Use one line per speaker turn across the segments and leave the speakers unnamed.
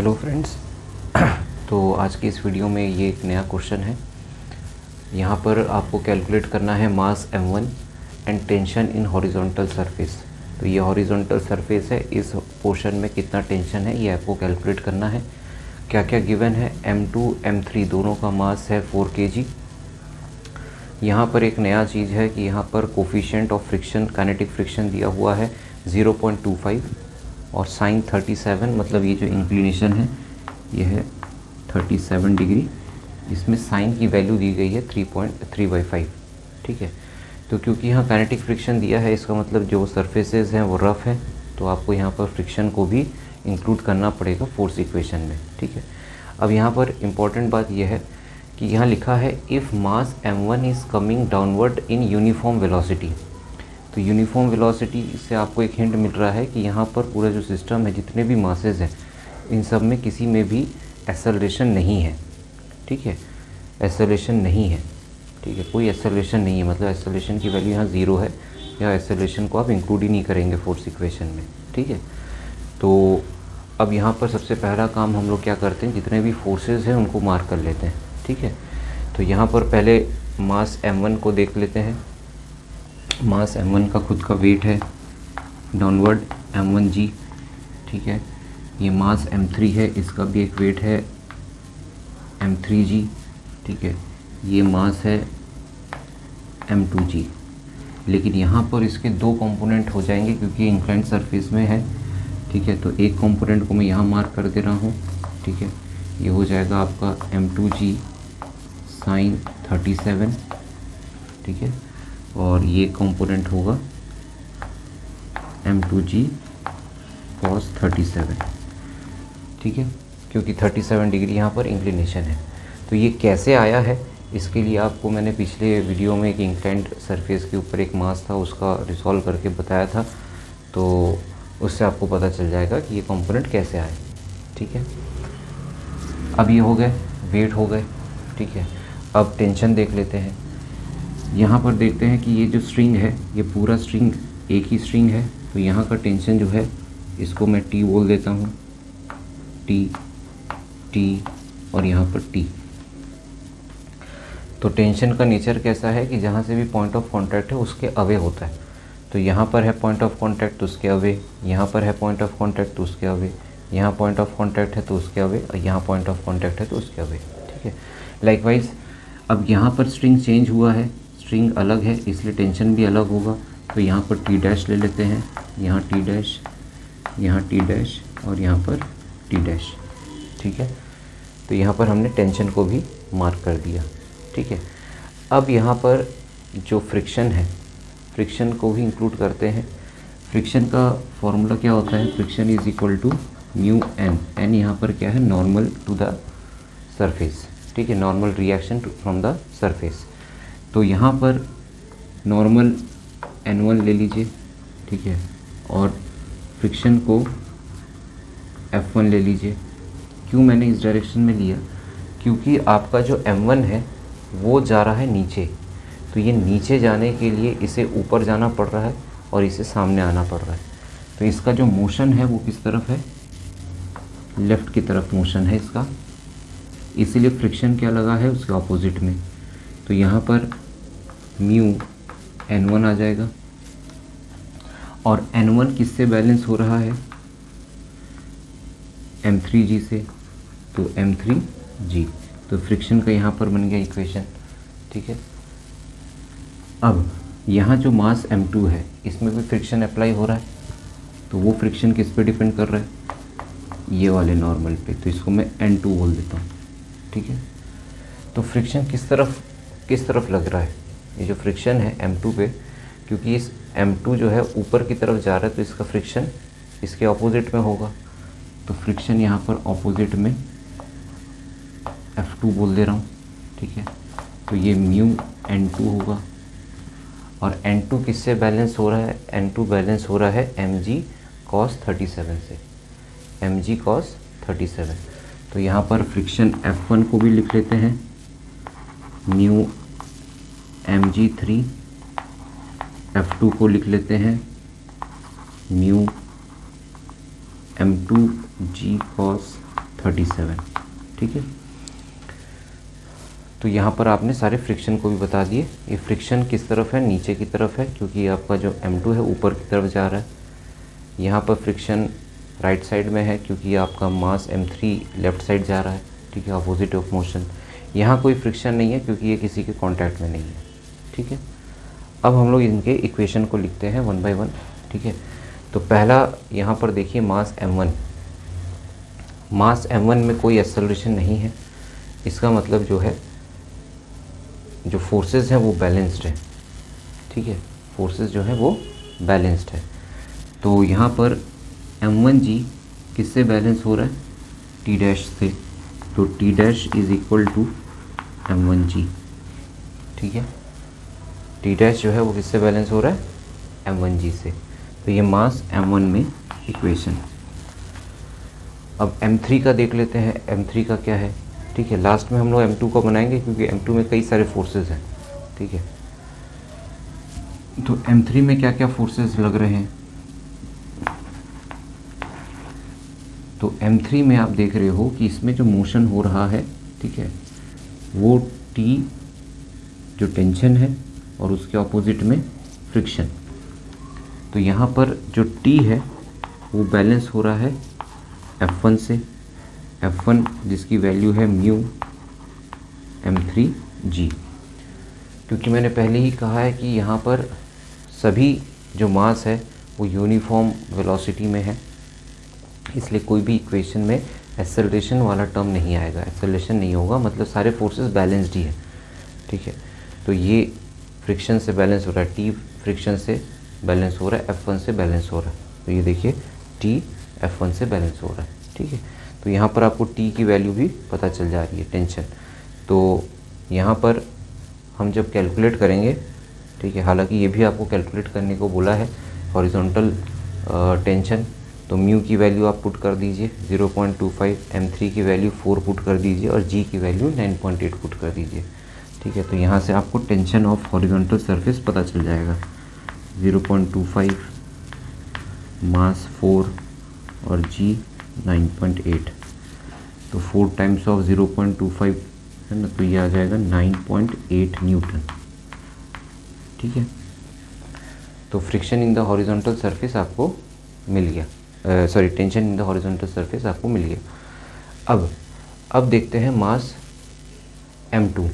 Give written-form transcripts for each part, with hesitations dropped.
Hello friends. तो आज की इस वीडियो में ये एक नया क्वेश्चन है। यहाँ पर आपको कैलकुलेट करना है मास m1 and tension in horizontal surface. तो ये हॉरिजॉन्टल सरफेस है, इस पोर्शन में कितना टेंशन है ये आपको कैलकुलेट करना है। क्या क्या गिवन है, m2 m3 दोनों का मास है 4 kg। यहाँ पर एक नया चीज़ है कि यहाँ पर coefficient of friction, kinetic friction दिया हुआ है 0.25 और साइन 37, मतलब ये जो इंक्लिनेशन है ये है 37 डिग्री। इसमें साइन की वैल्यू दी गई है 3.3/5। ठीक है, तो क्योंकि यहाँ काइनेटिक फ्रिक्शन दिया है, इसका मतलब जो सरफेसेस हैं वो रफ़ है, तो आपको यहाँ पर फ्रिक्शन को भी इंक्लूड करना पड़ेगा फोर्स इक्वेशन में। ठीक है, अब यहाँ पर इम्पॉर्टेंट बात यह है कि यहाँ लिखा है if mass m1 is coming downward in uniform velocity. तो यूनिफॉर्म वेलोसिटी से आपको एक हिंट मिल रहा है कि यहाँ पर पूरा जो सिस्टम है, जितने भी मासेस हैं, इन सब में किसी में भी एक्सेलरेशन नहीं है। ठीक है, एक्सेलरेशन नहीं है। ठीक है, कोई एक्सेलरेशन नहीं है, मतलब एक्सेलरेशन की वैल्यू यहाँ 0 है, या एक्सेलरेशन को आप इंक्लूड ही नहीं करेंगे फोर्स इक्वेशन में। ठीक है, तो अब यहाँ पर सबसे पहला काम हम लोग क्या करते हैं, जितने भी फोर्सेस हैं उनको मार्क कर लेते हैं। ठीक है, तो यहाँ पर पहले मास m1 को देख लेते हैं। मास m1 का खुद का वेट है डाउनवर्ड m1g। ठीक है, ये मास m3 है, इसका भी एक वेट है m3g। ठीक है, ये मास है m2g। लेकिन यहाँ पर इसके दो कंपोनेंट हो जाएंगे क्योंकि इंक्लाइंड सरफेस में है। ठीक है, तो एक कंपोनेंट को मैं यहाँ मार्क कर दे रहा हूँ। ठीक है, ये हो जाएगा आपका m2g साइन 37। ठीक है, और ये कंपोनेंट होगा m2g cos 37। ठीक है, क्योंकि 37 डिग्री यहाँ पर इंक्लिनेशन है। तो ये कैसे आया है, इसके लिए आपको मैंने पिछले वीडियो में एक इंक्लाइंड सरफेस के ऊपर एक मास था, उसका रिसॉल्व करके बताया था, तो उससे आपको पता चल जाएगा कि ये कंपोनेंट कैसे आए। ठीक है, अब ये हो गए, वेट हो गए। ठीक है, अब टेंशन देख लेते हैं। यहाँ पर देखते हैं कि ये जो स्ट्रिंग है, ये पूरा स्ट्रिंग एक ही स्ट्रिंग है, तो यहाँ का टेंशन जो है इसको मैं T बोल देता हूँ, T और यहाँ पर T। तो टेंशन का नेचर कैसा है कि जहाँ से भी पॉइंट ऑफ कांटेक्ट है उसके अवे होता है। तो यहाँ पर है पॉइंट ऑफ कांटेक्ट तो उसके अवे, यहाँ पर है पॉइंट ऑफ कांटेक्ट तो उसके अवे, यहाँ पॉइंट ऑफ कांटेक्ट है तो उसके अवे, और यहाँ पॉइंट ऑफ कांटेक्ट है तो उसके अवे। ठीक है, लाइकवाइज अब यहाँ पर स्ट्रिंग चेंज हुआ है, स्ट्रिंग अलग है, इसलिए टेंशन भी अलग होगा। तो यहाँ पर T डैश ले लेते हैं, यहाँ T डैश, यहाँ T डैश और यहाँ पर T डैश। ठीक है, तो यहाँ पर हमने टेंशन को भी मार्क कर दिया। ठीक है, अब यहाँ पर जो फ्रिक्शन है, फ्रिक्शन को भी इंक्लूड करते हैं। फ्रिक्शन का फॉर्मूला क्या होता है, friction is equal to mu N. N यहाँ पर क्या है, नॉर्मल टू द सरफेस। ठीक है, normal reaction from the surface. तो यहाँ पर नॉर्मल n1 ले लीजिए। ठीक है, और फ्रिक्शन को F1 ले लीजिए। क्यों मैंने इस डायरेक्शन में लिया, क्योंकि आपका जो m1 है वो जा रहा है नीचे, तो ये नीचे जाने के लिए इसे ऊपर जाना पड़ रहा है और इसे सामने आना पड़ रहा है। तो इसका जो मोशन है वो किस तरफ है, लेफ़्ट की तरफ मोशन है इसका, इसीलिए फ्रिक्शन क्या लगा है, उसके ऑपोजिट में। तो यहाँ पर म्यू n1 आ जाएगा, और n1 किससे बैलेंस हो रहा है, m3g से, तो m3g, तो फ्रिक्शन का यहाँ पर बन गया इक्वेशन। ठीक है, अब यहाँ जो मास m2 है इसमें भी फ्रिक्शन अप्लाई हो रहा है, तो वो फ्रिक्शन किस पे डिपेंड कर रहा है, ये वाले नॉर्मल पे, तो इसको मैं n2 बोल देता हूँ। ठीक है, तो फ्रिक्शन किस तरफ लग रहा है, ये जो फ्रिक्शन है m2 पे, क्योंकि इस m2 जो है ऊपर की तरफ जा रहा है, तो इसका फ्रिक्शन इसके ऑपोजिट में होगा। तो फ्रिक्शन यहाँ पर ऑपोजिट में F2 बोल दे रहा हूँ। ठीक है, तो ये म्यू n2 होगा, और n2 किससे बैलेंस हो रहा है, n2 बैलेंस हो रहा है mg cos 37 से, mg cos 37। तो यहाँ पर फ्रिक्शन F1 को भी लिख लेते हैं, म्यू mg3, F2 को लिख लेते हैं म्यू m2g cos 37। ठीक है, तो यहाँ पर आपने सारे फ्रिक्शन को भी बता दिए। ये फ्रिक्शन किस तरफ है, नीचे की तरफ है, क्योंकि आपका जो M2 है ऊपर की तरफ जा रहा है। यहाँ पर फ्रिक्शन राइट साइड में है, क्योंकि आपका मास M3 लेफ़्ट साइड जा रहा है। ठीक है, अपोजिट ऑफ मोशन। यहाँ कोई फ्रिक्शन नहीं है, क्योंकि ये किसी के कांटेक्ट में नहीं है। ठीक है, अब हम लोग इनके इक्वेशन को लिखते हैं वन बाय वन। ठीक है, तो पहला यहाँ पर देखिए मास M1। मास M1 में कोई एक्सेलरेशन नहीं है, इसका मतलब जो है जो फोर्सेस हैं वो बैलेंस्ड है। ठीक है, फोर्सेस जो है वो बैलेंस्ड है। तो यहाँ पर M1G किससे बैलेंस हो रहा है, T डैश से। तो T dash is equal to M1G। ठीक है, T डैश जो है वो किससे बैलेंस हो रहा है, M1G से। तो ये मास M1 में इक्वेशन। अब M3 का देख लेते हैं, M3 का क्या है। ठीक है, लास्ट में हम लोग M2 को बनाएंगे, क्योंकि M2 में कई सारे फोर्सेस हैं। ठीक है, तो M3 में क्या क्या फोर्सेस लग रहे हैं, तो M3 में आप देख रहे हो कि इसमें जो मोशन हो रहा है, ठीक है, वो T जो टेंशन है और उसके ऑपोजिट में फ्रिक्शन। तो यहाँ पर जो T है वो बैलेंस हो रहा है F1 से। F1 जिसकी वैल्यू है म्यू M3G। क्योंकि मैंने पहले ही कहा है कि यहाँ पर सभी जो मास है वो यूनिफॉर्म वेलोसिटी में है, इसलिए कोई भी इक्वेशन में एक्सेलरेशन वाला टर्म नहीं आएगा। एक्सेलरेशन नहीं होगा, मतलब सारे फोर्सेस बैलेंस्ड ही है। ठीक है, तो ये फ्रिक्शन से बैलेंस हो रहा है, T फ्रिक्शन से बैलेंस हो रहा है, F1 से बैलेंस हो रहा है। तो ये देखिए T F1 से बैलेंस हो रहा है। ठीक है, तो यहाँ पर आपको T की वैल्यू भी पता चल जा रही है, टेंशन। तो यहाँ पर हम जब कैलकुलेट करेंगे, ठीक है, हालांकि ये भी आपको कैलकुलेट करने को बोला है हॉरिजॉन्टल टेंशन, तो म्यू की वैल्यू आप पुट कर दीजिए 0.25, M3 की वैल्यू 4 पुट कर दीजिए और G की वैल्यू 9.8 पुट कर दीजिए। ठीक है, तो यहाँ से आपको टेंशन ऑफ हॉरिजॉन्टल सरफेस पता चल जाएगा। 0.25 मास 4 और G 9.8, तो 4 टाइम्स ऑफ 0.25 है ना, तो ये आ जाएगा 9.8 न्यूटन। ठीक है, तो friction in the horizontal surface आपको मिल गया, sorry tension in the horizontal surface आपको मिल गया। अब देखते हैं मास M2।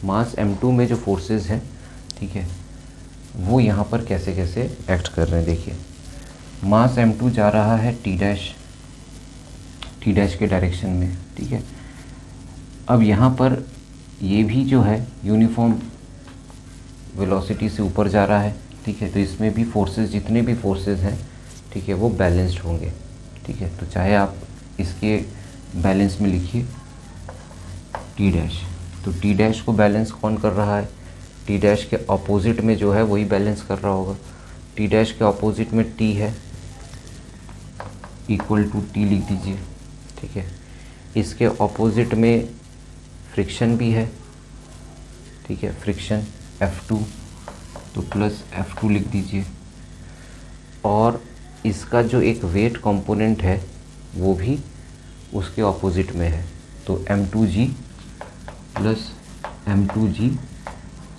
मास M2 में जो फोर्सेस हैं, ठीक है, वो यहाँ पर कैसे कैसे एक्ट कर रहे हैं। देखिए मास M2 जा रहा है T डैश के डायरेक्शन में। ठीक है, अब यहाँ पर ये भी जो है यूनिफॉर्म वेलोसिटी से ऊपर जा रहा है। ठीक है, तो इसमें भी फोर्सेस, जितने भी फोर्सेस हैं, ठीक है, वो बैलेंस्ड होंगे। ठीक है, तो चाहे आप इसके बैलेंस में लिखिए T डैश, तो T डैश को बैलेंस कौन कर रहा है, T डैश के ऑपोजिट में जो है वही बैलेंस कर रहा होगा। T डैश के ऑपोजिट में T है, इक्वल टू T लिख दीजिए। ठीक है, इसके ऑपोजिट में फ्रिक्शन भी है। ठीक है, फ्रिक्शन F2, तो प्लस F2 लिख दीजिए। और इसका जो एक वेट कंपोनेंट है वो भी उसके ऑपोजिट में है, तो M2G प्लस M2G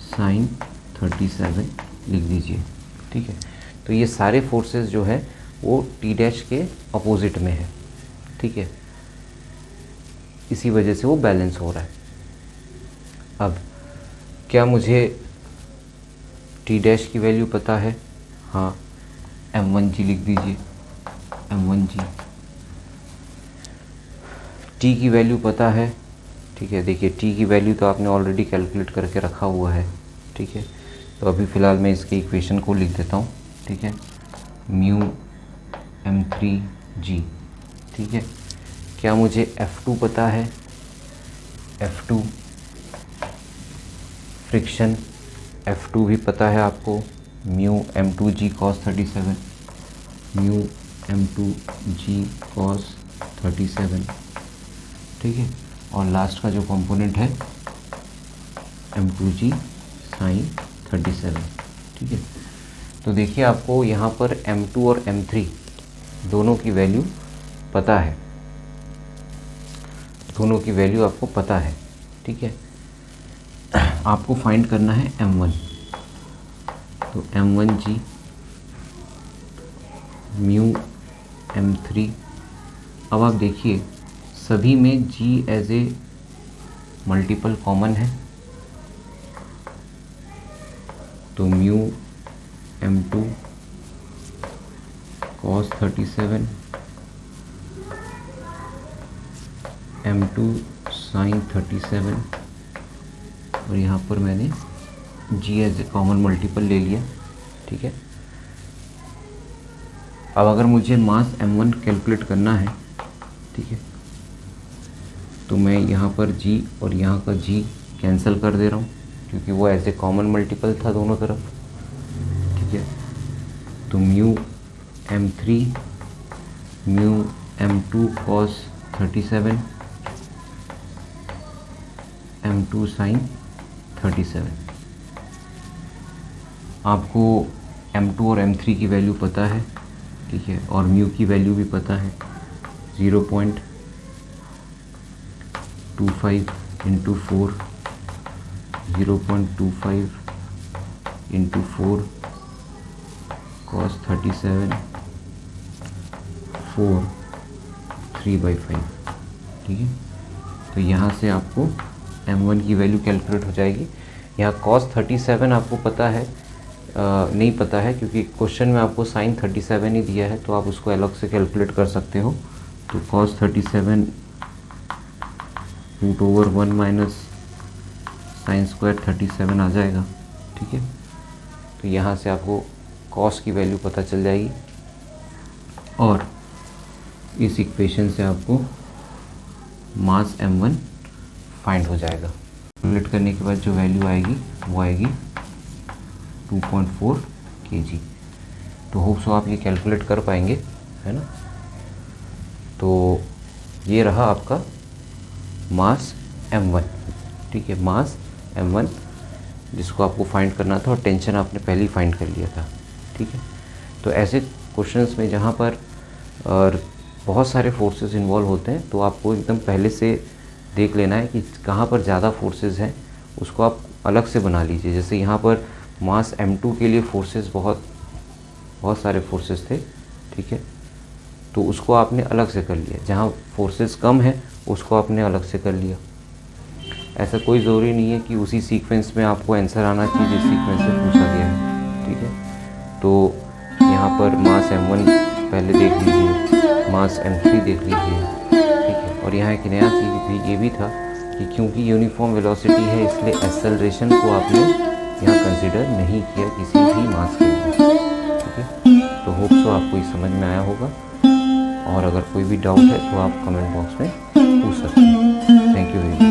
साइन 37 लिख दीजिए। ठीक है, तो ये सारे फोर्सेस जो है वो T डैश के अपोजिट में है। ठीक है, इसी वजह से वो बैलेंस हो रहा है। अब क्या मुझे T डैश की वैल्यू पता है, हाँ, M1G लिख दीजिए, M1G। T की वैल्यू पता है, ठीक है, देखिए T की वैल्यू तो आपने ऑलरेडी कैलकुलेट करके रखा हुआ है। ठीक है, तो अभी फ़िलहाल मैं इसके इक्वेशन को लिख देता हूँ। ठीक है, म्यू M3G। ठीक है, क्या मुझे F2 पता है, F2 फ्रिक्शन, F2 भी पता है आपको, mu M2G cos 37, mu M2G cos 37। ठीक है, और लास्ट का जो कंपोनेंट है M2G sin 37। ठीक है, तो देखिए आपको यहाँ पर M2 और M3 दोनों की वैल्यू पता है। दोनों की वैल्यू आपको पता है, ठीक है। आपको फाइंड करना है m1, तो m1g म्यू m3। अब आप देखिए सभी में g as a multiple common है, तो mu m2 cos 37 m2 sin 37, और यहाँ पर मैंने g as a common multiple ले लिया, ठीक है। अब अगर मुझे मास m1 कैलकुलेट करना है, ठीक है, तो मैं यहाँ पर g और यहाँ का g कैंसिल कर दे रहा हूँ क्योंकि वो एज ए कॉमन मल्टीपल था दोनों तरफ, ठीक है। तो mu m3 mu m2 cos 37 m2 sin 37। आपको m2 और m3 की वैल्यू पता है, ठीक है, और म्यू की वैल्यू भी पता है 0.25 इंटू 4, 0.25 इंटू 4 cos 37 4 3/5, ठीक है। तो यहाँ से आपको m1 की वैल्यू कैलकुलेट हो जाएगी। यहाँ cos 37 आपको पता है नहीं पता है क्योंकि क्वेश्चन में आपको sin 37 ही दिया है, तो आप उसको अलग से कैलकुलेट कर सकते हो। तो cos 37 √1 माइनस sin स्क्वायर 37 आ जाएगा, ठीक है। तो यहाँ से आपको cos की वैल्यू पता चल जाएगी और इस इक्वेशन से आपको मास m1 फाइंड हो जाएगा। कैलकुलेट करने के बाद जो वैल्यू आएगी वो आएगी 2.4 kg। तो होप सो आप ये कैलकुलेट कर पाएंगे, है ना। तो ये रहा आपका मास m1, ठीक है, मास m1 जिसको आपको फाइंड करना था और टेंशन आपने पहले ही फाइंड कर लिया था, ठीक है। तो ऐसे क्वेश्चंस में जहाँ पर बहुत सारे फोर्सेस इन्वॉल्व होते हैं तो आपको एकदम पहले से देख लेना है कि कहाँ पर ज़्यादा फोर्सेस हैं, उसको आप अलग से बना लीजिए। जैसे यहाँ पर मास m2 के लिए फोर्सेस बहुत सारे फोर्सेस थे, ठीक है, तो उसको आपने अलग से कर लिया। जहाँ फोर्सेस कम है उसको आपने अलग से कर लिया। ऐसा कोई ज़रूरी नहीं है कि उसी सीक्वेंस में आपको आंसर आना चाहिए जिस सीक्वेंस से पूछा गया है, ठीक है। तो यहाँ पर मास m1 पहले देख लीजिए, मास m3 देख लीजिए, ठीक है। और यहाँ एक नया चीज़ भी ये भी था कि क्योंकि यूनिफॉर्म वेलोसिटी है इसलिए एक्सेलरेशन को आपने यहाँ कंसिडर नहीं किया किसी भी मास के लिए, ठीक है। तो होप सो आपको ये समझ में आया होगा, और अगर कोई भी डाउट है तो आप कमेंट बॉक्स में पूछ सकते हैं। Thank you very much.